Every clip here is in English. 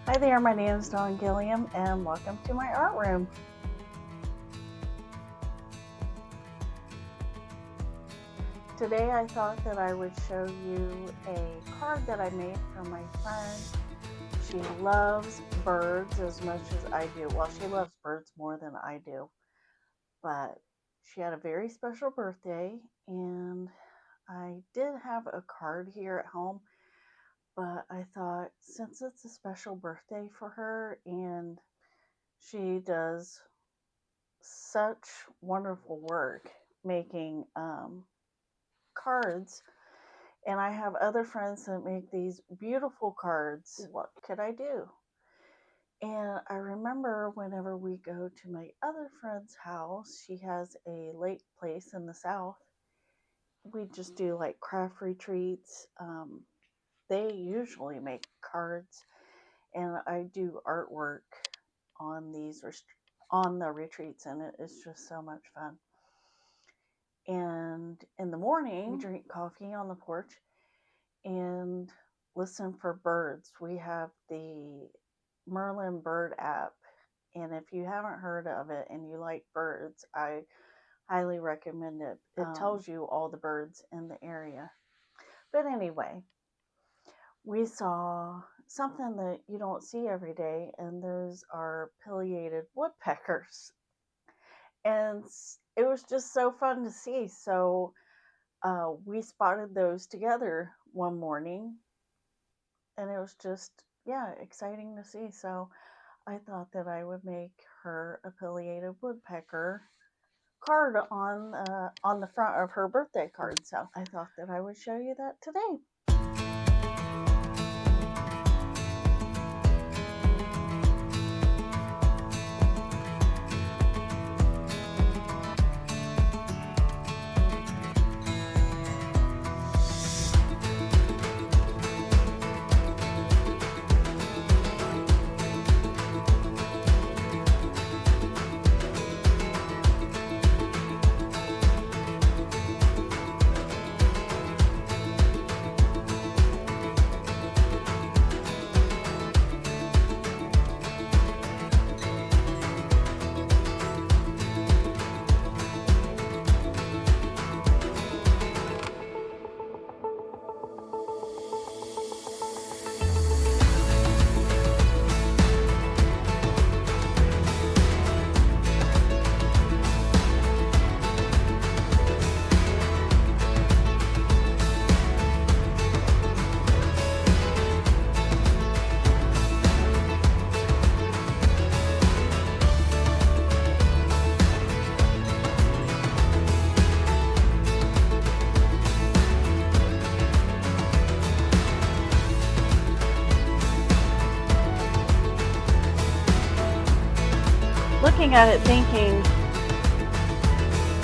Hi there, my name is Dawn Gilliam and welcome to my art room. Today I thought that I would show you a card that I made for my friend. She loves birds as much as I do. Well, she loves birds more than I do, but she had a very special birthday and I did have a card here at home, but I thought since it's a special birthday for her and she does such wonderful work making cards, and I have other friends that make these beautiful cards. What could I do? And I remember whenever we go to my other friend's house, she has a lake place in the south. We just do like craft retreats. They usually make cards, and I do artwork on these on the retreats, and it is just so much fun. And in the morning, we drink coffee on the porch and listen for birds. We have the Merlin Bird app, and if you haven't heard of it and you like birds, I highly recommend it. It tells you all the birds in the area. But anyway, we saw something that you don't see every day, and those are pileated woodpeckers. And it was just so fun to see. So we spotted those together one morning, and it was just, yeah, exciting to see. So I thought that I would make her a pileated woodpecker card on the front of her birthday card. So I thought that I would show you that today. Looking at it, thinking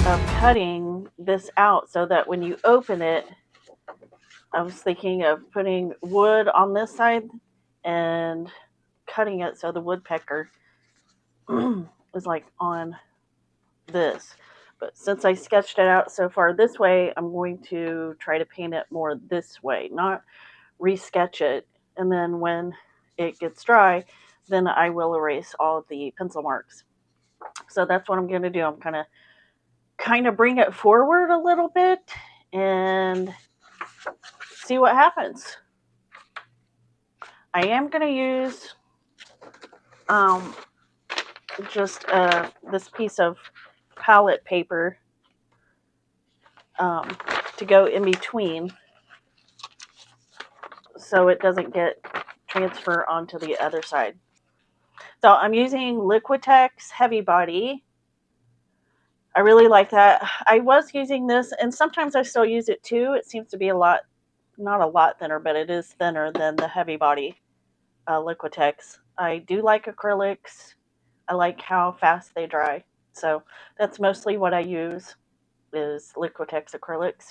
of cutting this out so that when you open it, I was thinking of putting wood on this side and cutting it so the woodpecker is like on this. But since I sketched it out so far this way, I'm going to try to paint it more this way, not resketch it. And then when it gets dry, then I will erase all of the pencil marks. So that's what I'm going to do. I'm going to kind of bring it forward a little bit and see what happens. I am going to use just this piece of palette paper to go in between so it doesn't get transfer onto the other side. So I'm using Liquitex Heavy Body. I really like that. I was using this, and sometimes I still use it too. It seems to be not a lot thinner, but it is thinner than the Heavy Body Liquitex. I do like acrylics. I like how fast they dry. So that's mostly what I use is Liquitex acrylics.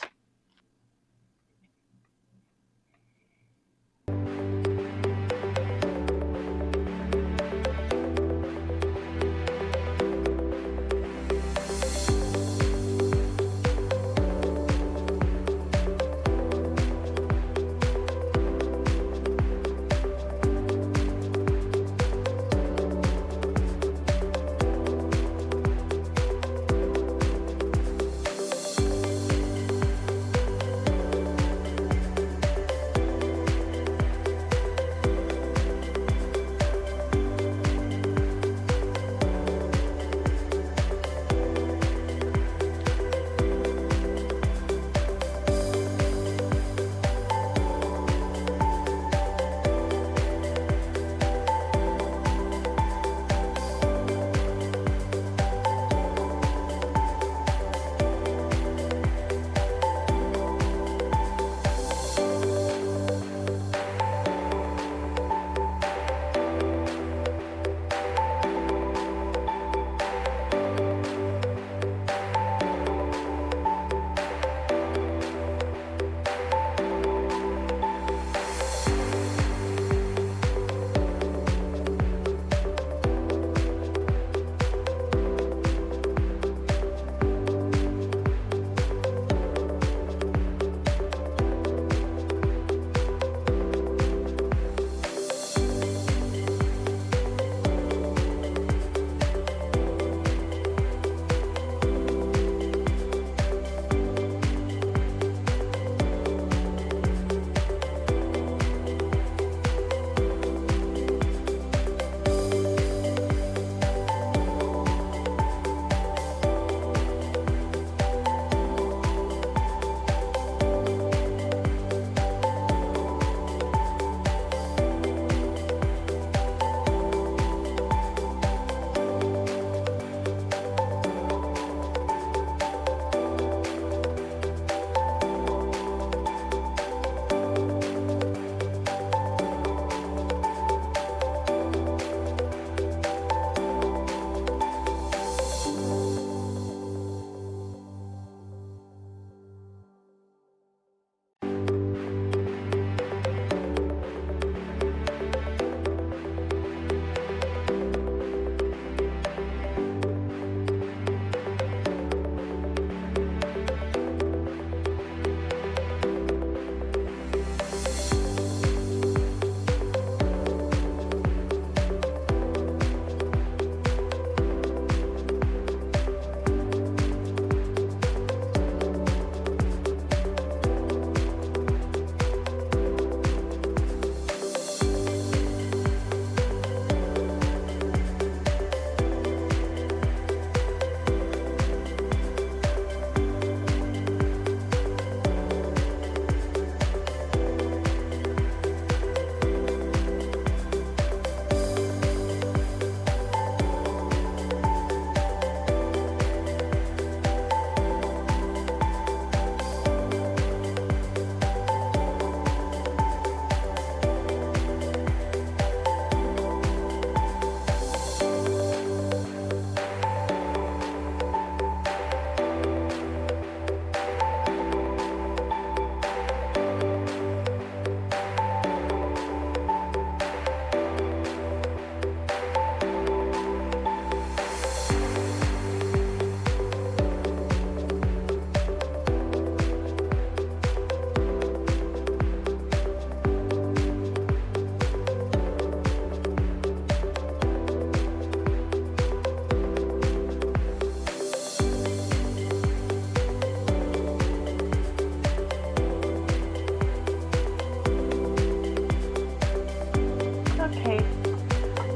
Okay,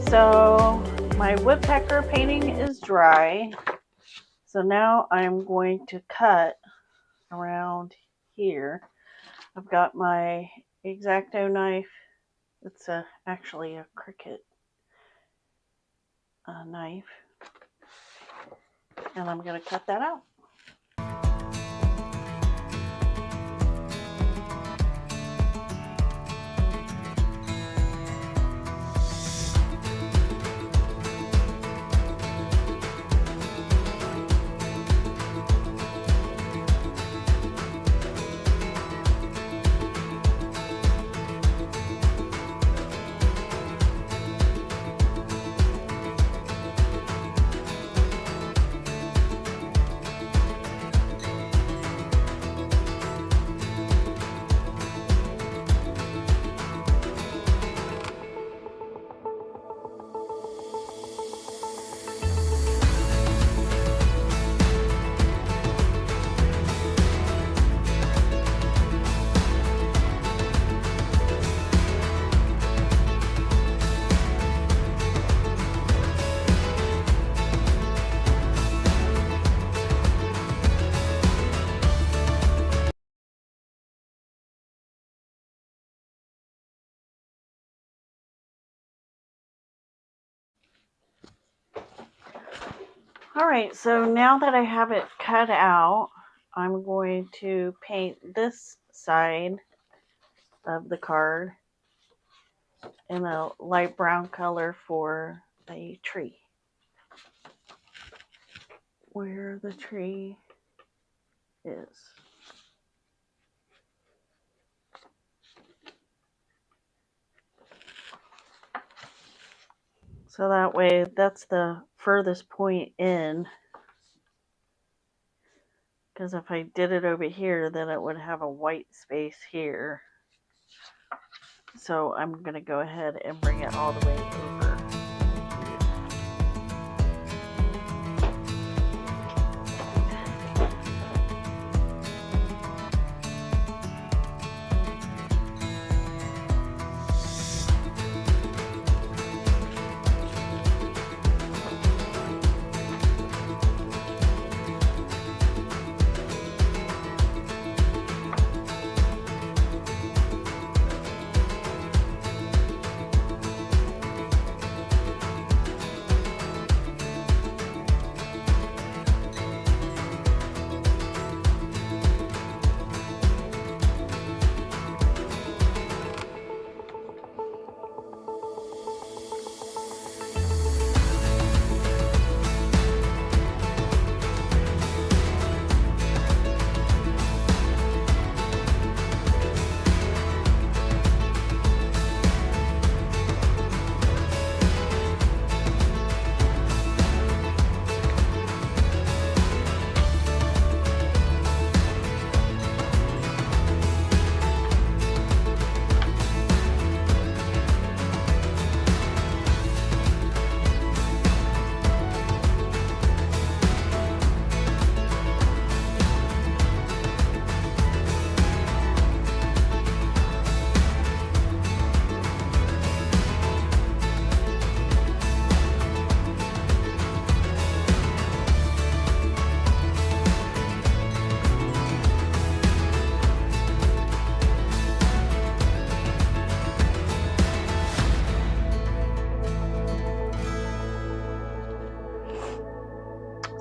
so my woodpecker painting is dry. So now I'm going to cut around here. I've got my X-Acto knife. It's actually a Cricut knife. And I'm going to cut that out. All right, so now that I have it cut out, I'm going to paint this side of the card in a light brown color for a tree. Where the tree is. So that way, that's the furthest point in. Because if I did it over here, then it would have a white space here. So I'm going to go ahead and bring it all the way over.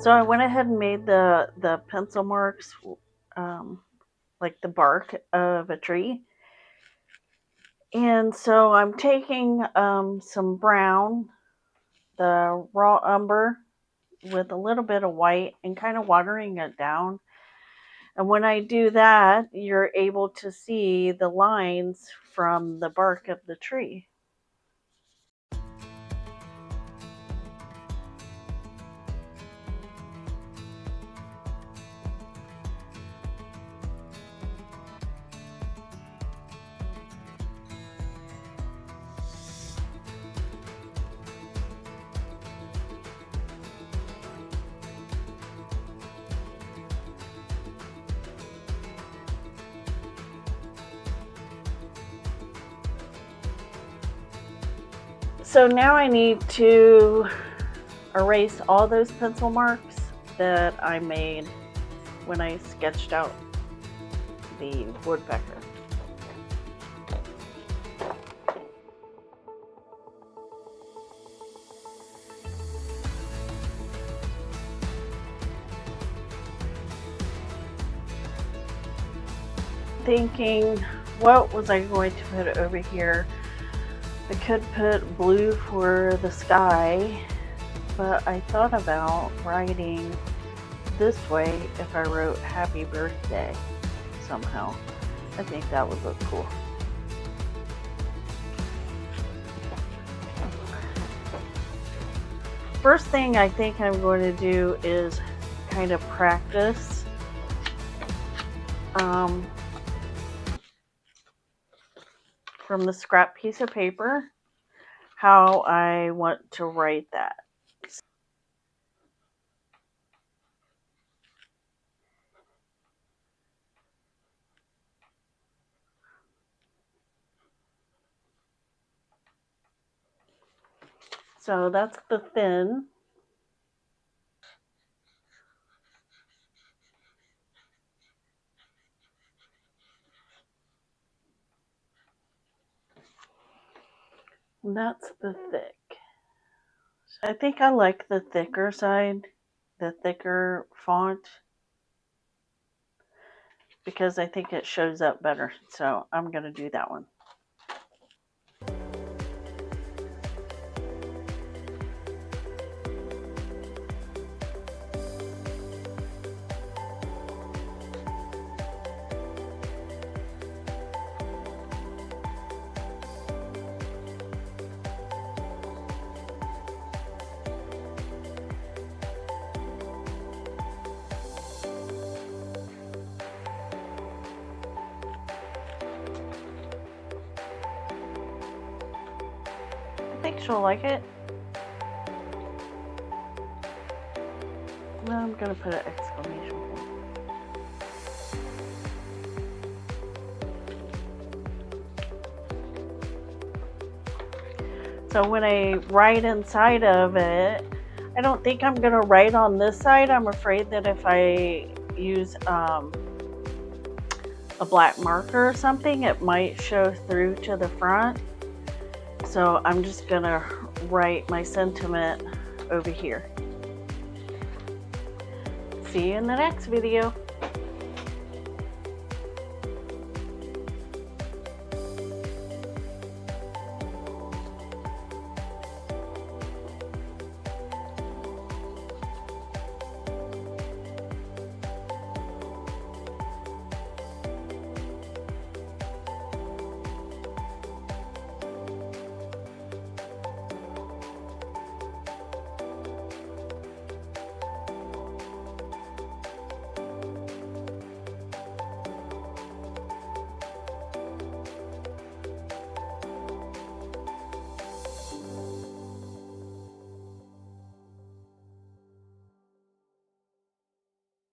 So I went ahead and made the pencil marks, like the bark of a tree. And so I'm taking some brown, the raw umber, with a little bit of white and kind of watering it down. And when I do that, you're able to see the lines from the bark of the tree. So now I need to erase all those pencil marks that I made when I sketched out the woodpecker. Thinking, what was I going to put over here? I could put blue for the sky, but I thought about writing this way if I wrote happy birthday somehow. I think that would look cool. First thing I think I'm going to do is kind of practice from the scrap piece of paper how I want to write that. So that's the thin. And that's the thick. I think I like the thicker side, the thicker font, because I think it shows up better. So I'm going to do that one. I think she'll like it. Now I'm going to put an exclamation point. So when I write inside of it, I don't think I'm going to write on this side. I'm afraid that if I use a black marker or something, it might show through to the front. So I'm just going to write my sentiment over here. See you in the next video.